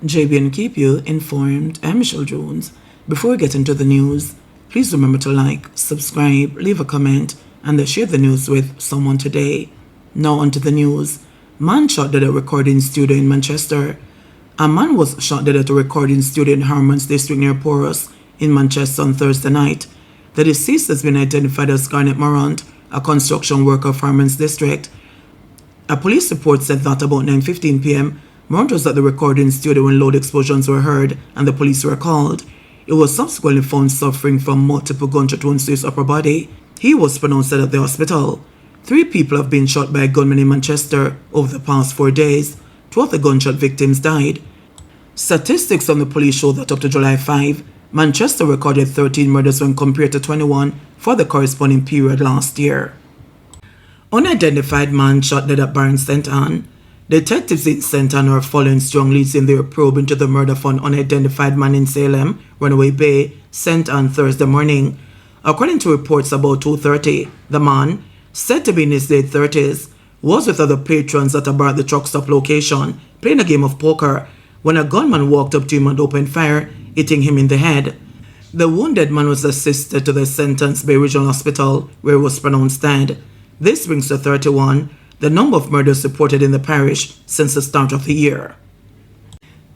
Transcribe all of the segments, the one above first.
JBNN keep you informed. I'm Michelle Jones. Before we get into the news, please remember to like, subscribe, leave a comment, and share the news with someone today. Now onto the news. Man shot dead at a recording studio in Manchester. A man was shot dead at a recording studio in Harmon's district near Porus in Manchester on Thursday night. The deceased has been identified as Garnet Morant, a construction worker of Harmon's district. A police report said that about 9:15 p.m., Morant was at the recording studio when loud explosions were heard and the police were called. He was subsequently found suffering from multiple gunshot wounds to his upper body. He was pronounced dead at the hospital. 3 people have been shot by gunmen in Manchester over the past 4 days. 2 of the gunshot victims died. Statistics from the police show that up to July 5, Manchester recorded 13 murders when compared to 21 for the corresponding period last year. Unidentified man shot dead at Barron St. Anne. Detectives in St. Anne are following strong leads in their probe into the murder of an unidentified man in Salem, Runaway Bay, St. Anne Thursday morning. According to reports about 2:30, the man, said to be in his late 30s, was with other patrons at a bar at the truck stop location, playing a game of poker, when a gunman walked up to him and opened fire, hitting him in the head. The wounded man was assisted to the St. Anne's Bay Regional Hospital, where he was pronounced dead. This brings to 31 the number of murders reported in the parish since the start of the year.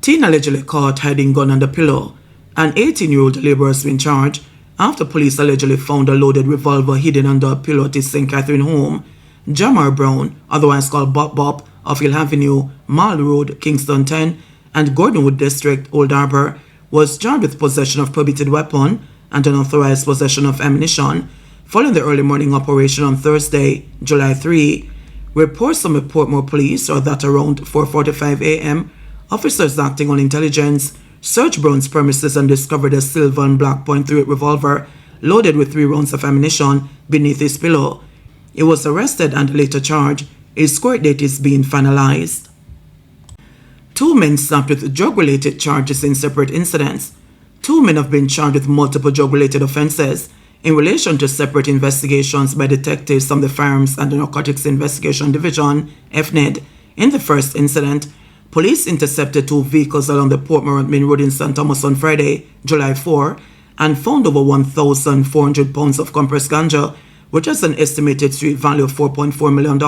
Teen allegedly caught hiding gun under pillow. An 18-year-old laborer has been charged after police allegedly found a loaded revolver hidden under a pillow at his St. Catherine home. Jamar Brown, otherwise called Bop Bop, of Hill Avenue, Mall Road, Kingston 10, and Gordonwood District, Old Harbour, was charged with possession of prohibited weapon and unauthorized possession of ammunition following the early morning operation on Thursday, July 3. Reports from the Portmore Police are that around 4:45 a.m., officers acting on intelligence searched Brown's premises and discovered a silver and black .38 revolver loaded with 3 rounds of ammunition beneath his pillow. He was arrested and later charged. His court date is being finalized. 2 men slapped with drug-related charges in separate incidents. 2 men have been charged with multiple drug-related offenses in relation to separate investigations by detectives from the Firearms and Narcotics Investigation Division, FNID. In the first incident, police intercepted 2 vehicles along the Portmore Main Road in St. Thomas on Friday, July 4, and found over 1,400 pounds of compressed ganja, which has an estimated street value of $4.4 million,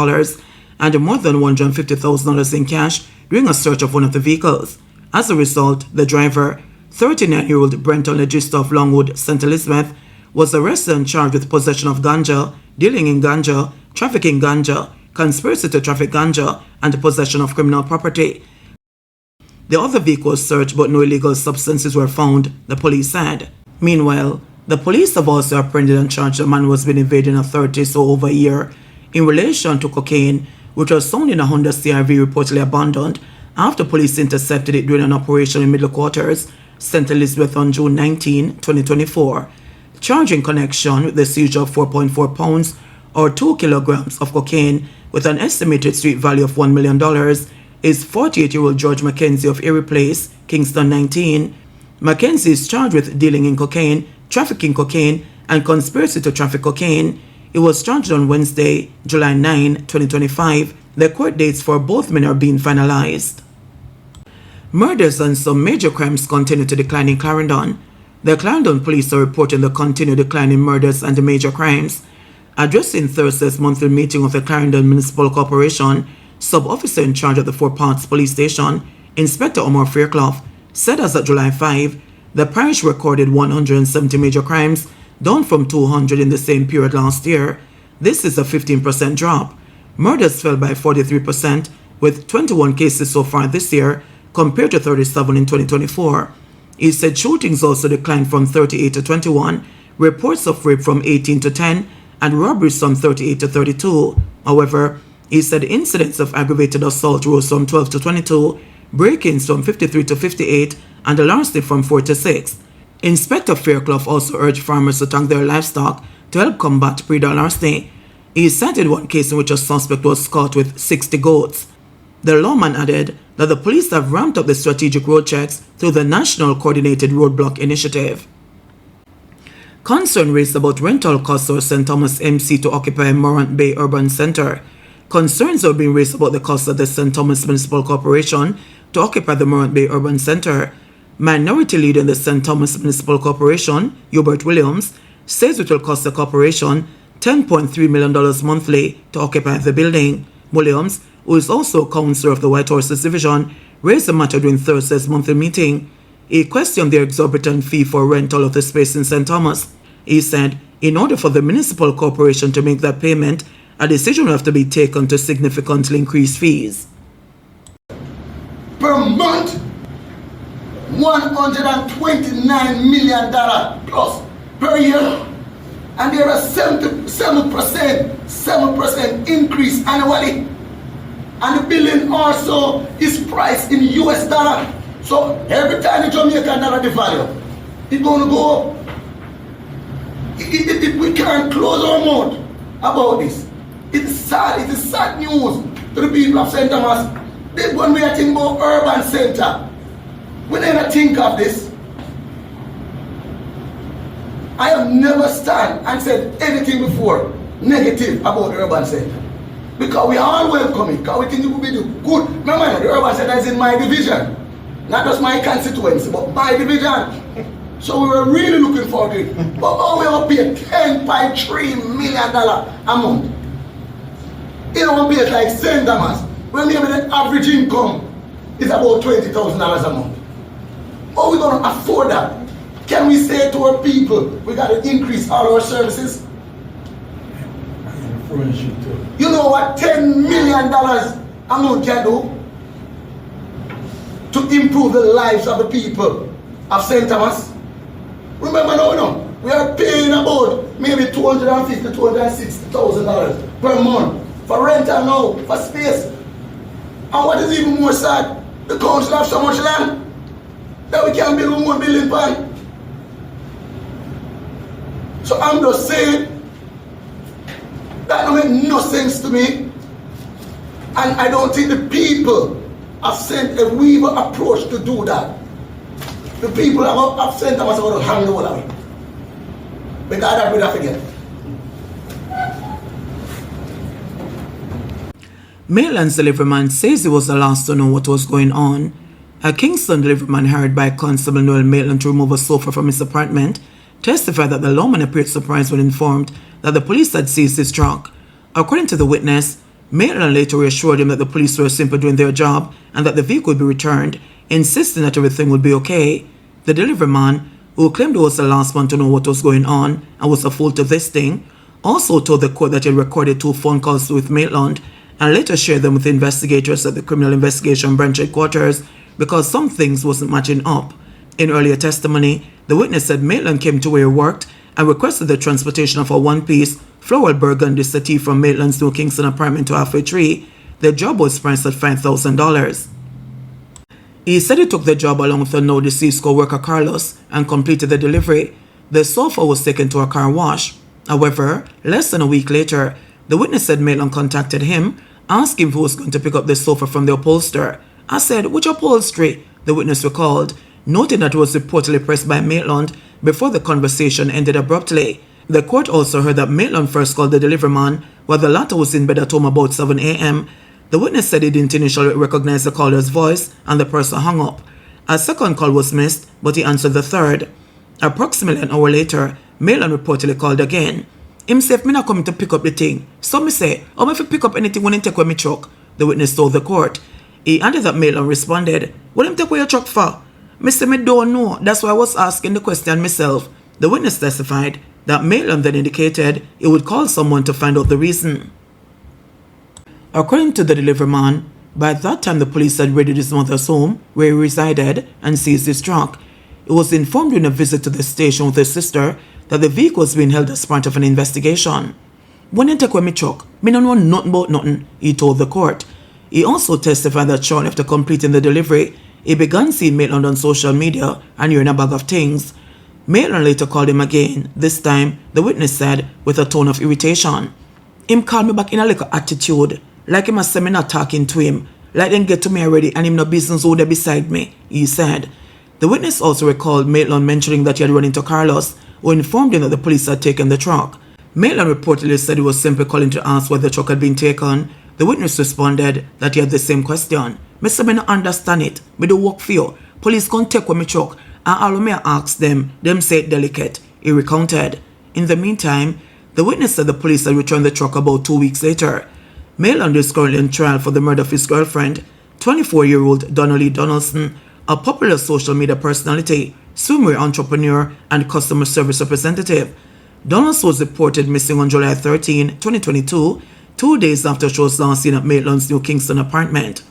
and more than $150,000 in cash during a search of one of the vehicles. As a result, the driver, 39-year-old Brenton Legister of Longwood, St. Elizabeth, was arrested and charged with possession of ganja, dealing in ganja, trafficking ganja, conspiracy to traffic ganja, and possession of criminal property. The other vehicle was searched, but no illegal substances were found, the police said. Meanwhile, the police have also apprehended and charged a man who has been evading authorities for over a year in relation to cocaine, which was found in a Honda CR-V reportedly abandoned after police intercepted it during an operation in Middle Quarters, St. Elizabeth on June 19, 2024. Charged in connection with the seizure of 4.4 pounds or 2 kilograms of cocaine with an estimated street value of $1 million is 48-year-old George Mackenzie of Erie Place, Kingston 19. Mackenzie is charged with dealing in cocaine, trafficking cocaine, and conspiracy to traffic cocaine. He was charged on Wednesday, July 9, 2025. The court dates for both men are being finalized. Murders and some major crimes continue to decline in Clarendon. The Clarendon police are reporting the continued decline in murders and the major crimes. Addressing Thursday's monthly meeting of the Clarendon Municipal Corporation, sub-officer in charge of the 4 Parts Police Station, Inspector Omar Fairclough, said as of July 5, the parish recorded 170 major crimes, down from 200 in the same period last year. This is a 15% drop. Murders fell by 43%, with 21 cases so far this year, compared to 37 in 2024. He said shootings also declined from 38 to 21, reports of rape from 18 to 10, and robberies from 38 to 32. However, he said incidents of aggravated assault rose from 12 to 22, break-ins from 53 to 58, and larceny from 4 to 6. Inspector Fairclough also urged farmers to tank their livestock to help combat predatory larceny. He cited one case in which a suspect was caught with 60 goats. The lawman added that the police have ramped up the strategic road checks through the National Coordinated Roadblock Initiative. Concern raised about rental costs for St. Thomas MC to occupy Morant Bay Urban Centre. Concerns are being raised about the cost of the St. Thomas Municipal Corporation to occupy the Morant Bay Urban Centre. Minority leader in the St. Thomas Municipal Corporation, Hubert Williams, says it will cost the corporation $10.3 million monthly to occupy the building. Williams, who is also a councillor of the White Horses Division, raised the matter during Thursday's monthly meeting. He questioned the exorbitant fee for rental of the space in St. Thomas. He said, in order for the municipal corporation to make that payment, a decision will have to be taken to significantly increase fees. Per month, $129 million plus per year. And there are 7% increase annually. And the building also is priced in US dollar. So every time the Jamaican dollar devalue, it's going to go up. We can't close our mouth about this. It is sad news to the people of St. Thomas. When we are thinking about urban center, we never think of this. I have never stand and said anything before negative about the urban center. Because we are all welcoming, because we think it will be good. Remember, the urban center is in my division. Not just my constituency, but my division. So we were really looking forward to it. But now we will pay $10.3 million a month. You know, we pay like St. Thomas, when maybe the average income is about $20,000 a month. How are we going to afford that? Can we say to our people, we got to increase all our services? You know what $10 million a month can do to improve the lives of the people of St. Thomas? Remember now, we are paying about maybe $250,000 to $260,000 per month for rental now, for space. And what is even more sad, the council have so much land that we can't build one building pan. So I'm just saying, that don't make no sense to me. And I don't think the people have sent a weaver approach to do that. The people have sent them as about to hang the whole of it. Because that we don't forget. Maitland's deliveryman says he was the last to know what was going on. A Kingston deliveryman hired by Constable Noel Maitland to remove a sofa from his apartment testified that the lawman appeared surprised when informed that the police had seized his truck. According to the witness, Maitland later reassured him that the police were simply doing their job and that the vehicle would be returned, insisting that everything would be okay. The deliveryman, who claimed he was the last one to know what was going on and was a fool to this thing, also told the court that he had recorded 2 phone calls with Maitland and later shared them with investigators at the Criminal Investigation Branch headquarters because some things wasn't matching up. In earlier testimony, the witness said Maitland came to where he worked and requested the transportation of a one-piece floral burgundy settee from Maitland's New Kingston apartment to Halfway Tree. The job was priced at $5,000. He said he took the job along with a now deceased co-worker Carlos and completed the delivery. The sofa was taken to a car wash. However, less than a week later, the witness said Maitland contacted him, asking if he was going to pick up the sofa from the upholsterer. I said, "Which upholstery?" the witness recalled, noting that it was reportedly pressed by Maitland before the conversation ended abruptly. The court also heard that Maitland first called the deliveryman while the latter was in bed at home about 7 a.m. The witness said he didn't initially recognize the caller's voice and the person hung up. A second call was missed, but he answered the third. Approximately an hour later, Maitland reportedly called again. Him say, "If me not coming to pick up the thing." So me say, "Oh, if you pick up anything when he take away my truck," the witness told the court. He added that Maitland responded, "What him take away your truck for?" Me say, "Me don't know. That's why I was asking the question myself." The witness testified that Maitland then indicated he would call someone to find out the reason. According to the deliveryman, by that time the police had raided his mother's home, where he resided, and seized his truck. He was informed during a visit to the station with his sister that the vehicle was being held as part of an investigation. "When you take away my truck, me don't know nothing about nothing," he told the court. He also testified that shortly after completing the delivery, he began seeing Maitland on social media and hearing a bag of things. Maitland later called him again, this time, the witness said, with a tone of irritation. "Him called me back in a little attitude, like him a say me not talking to him, like them get to me already and him no business who there beside me," he said. The witness also recalled Maitland mentioning that he had run into Carlos, who informed him that the police had taken the truck. Maitland reportedly said he was simply calling to ask whether the truck had been taken, The witness responded that he had the same question. "Me say me no understand it. Me do work for you. Police can't take away my truck, and all of me ask them say it delicate," he recounted. In the meantime, the witness said the police had returned the truck about 2 weeks later. Maitland is currently on trial for the murder of his girlfriend, 24-year-old Donnelly Donaldson, a popular social media personality, swimwear entrepreneur, and customer service representative. Donaldson was reported missing on July 13, 2022, 2 days after she was last seen at Maitland's New Kingston apartment.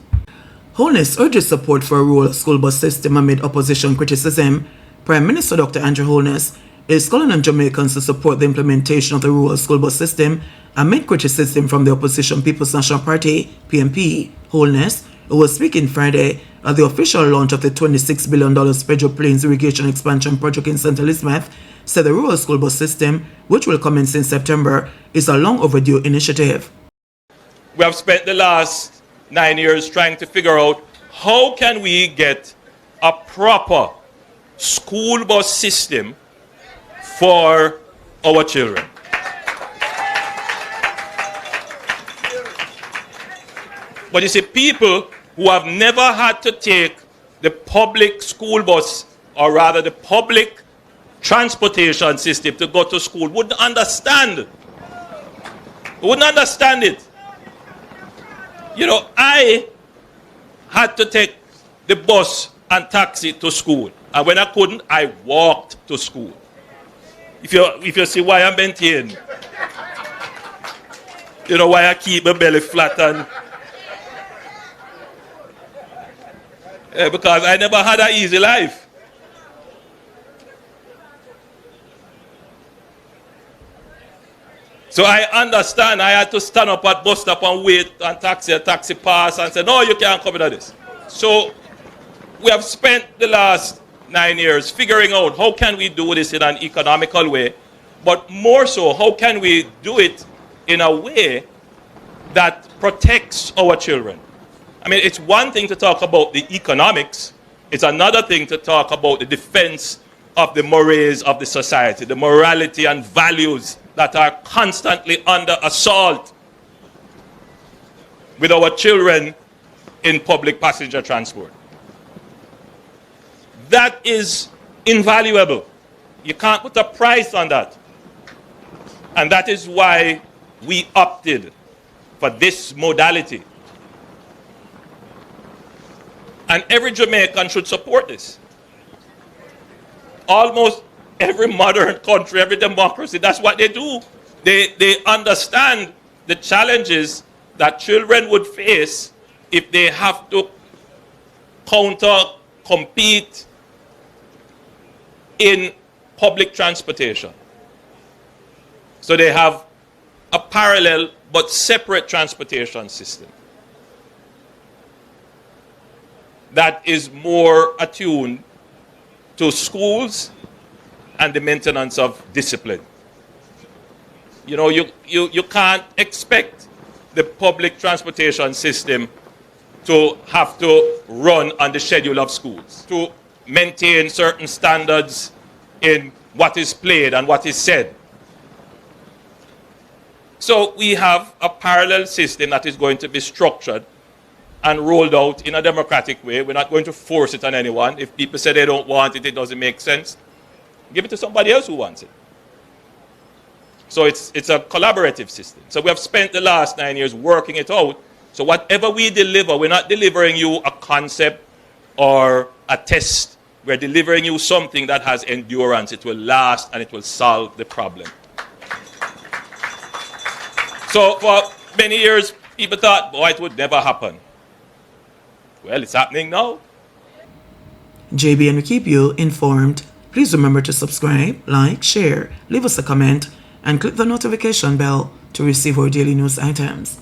Holness urges support for a rural school bus system amid opposition criticism. Prime Minister Dr. Andrew Holness is calling on Jamaicans to support the implementation of the rural school bus system amid criticism from the opposition People's National Party, PNP. Holness, who was speaking Friday at the official launch of the $26 billion Pedro Plains Irrigation Expansion Project in St. Elizabeth, said the rural school bus system, which will commence in September, is a long overdue initiative. We have spent the last 9 years trying to figure out how can we get a proper school bus system for our children. But you see, people who have never had to take the public school bus, or rather the public transportation system to go to school, wouldn't understand. Wouldn't understand it. You know, I had to take the bus and taxi to school. And when I couldn't, I walked to school. If you see why I'm maintained, you know why I keep my belly flat and because I never had an easy life. So I understand I had to stand up at bus stop and wait and taxi pass and say, no, you can't come into this. So we have spent the last 9 years figuring out how can we do this in an economical way, but more so, how can we do it in a way that protects our children? I mean, it's one thing to talk about the economics. It's another thing to talk about the defense of the mores of the society, the morality and values that are constantly under assault with our children in public passenger transport. That is invaluable. You can't put a price on that. And that is why we opted for this modality. And every Jamaican should support this. Almost every modern country, every democracy, that's what they do. They understand the challenges that children would face if they have to compete in public transportation. So they have a parallel but separate transportation system that is more attuned to schools and the maintenance of discipline. You know, you can't expect the public transportation system to have to run on the schedule of schools, to maintain certain standards in what is played and what is said. So we have a parallel system that is going to be structured and rolled out in a democratic way. We're not going to force it on anyone. If people say they don't want it, it doesn't make sense, give it to somebody else who wants it. So it's a collaborative system. So we have spent the last 9 years working it out. So whatever we deliver, we're not delivering you a concept or a test. We're delivering you something that has endurance. It will last and it will solve the problem. So for many years, people thought, boy, it would never happen. Well, it's happening now. JBNN will keep you informed. Please remember to subscribe, like, share, leave us a comment, and click the notification bell to receive our daily news items.